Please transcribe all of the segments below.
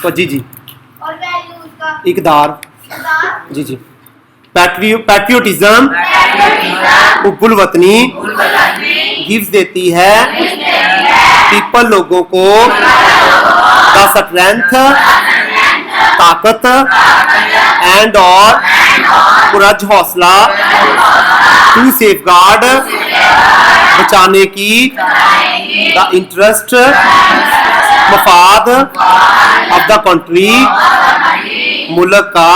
तो जी और वैल्यूज का इकदार इकदार जी पैट्रियोटिज्म हुब्बुल वतनी गिव्स देती है पीपल लोगों को द स्ट्रेंथ ताकत एंड और कुरज हौसला टू सेफगार्ड बचाने की द इंटरेस्ट मफाद ऑफ द कंट्री मुल्क का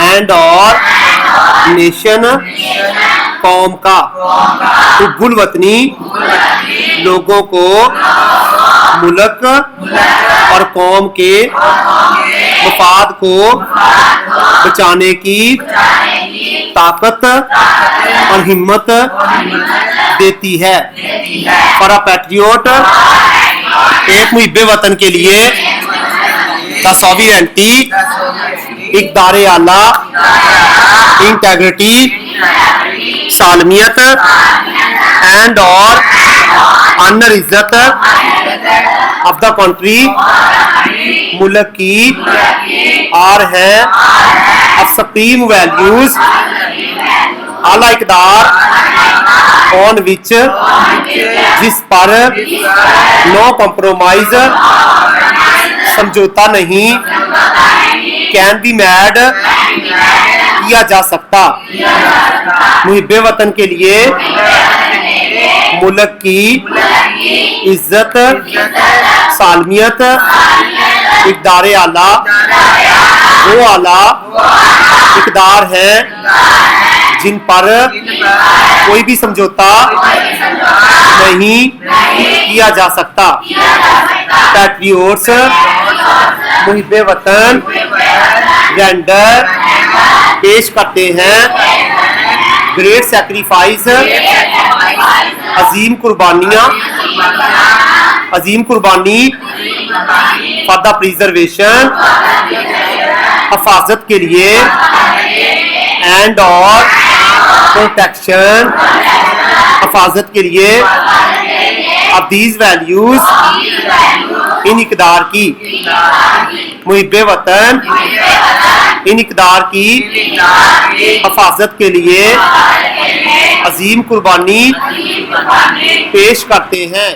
एंड और नेशन कौम का। हुब्बुल वतनी लोगों को मुल्क और कौम के मफाद को बचाने की ताकत और हिम्मत देती है। फॉर अ पैट्रियोट एक मुहिब्बे वतन के लिए द सॉवरेनिटी इक़दार आला इंटेग्रिटी सालमियत एंड और ऑनर इज्जत ऑफ द कंट्री मुल्क की और है ऑफ सुप्रीम वैल्यूज आला इक़दार ऑन विच जिस पर नो कॉम्प्रोमाइज समझौता नहीं कैन बी मैड किया जा सकता। मुहिब्बे वतन के लिए मुल्क की इज्जत सालमियत इक़दार आला वो आला इक़दार है जिन पर कोई भी समझौता नहीं किया जा सकता। पैट्रियोट्स मुहिब्बे वतन रेंडर पेश करते हैं ग्रेट सैक्रिफाइस अजीम कुर्बानी फॉर द प्रिजर्वेशन हिफाजत के लिए एंड और प्रोटेक्शन हिफाजत के लिए अब दीज वैल्यूज इन इक़दार की मुहिब्बे वतन इन इक़दार की हिफाजत के लिए अजीम कुर्बानी पेश करते हैं।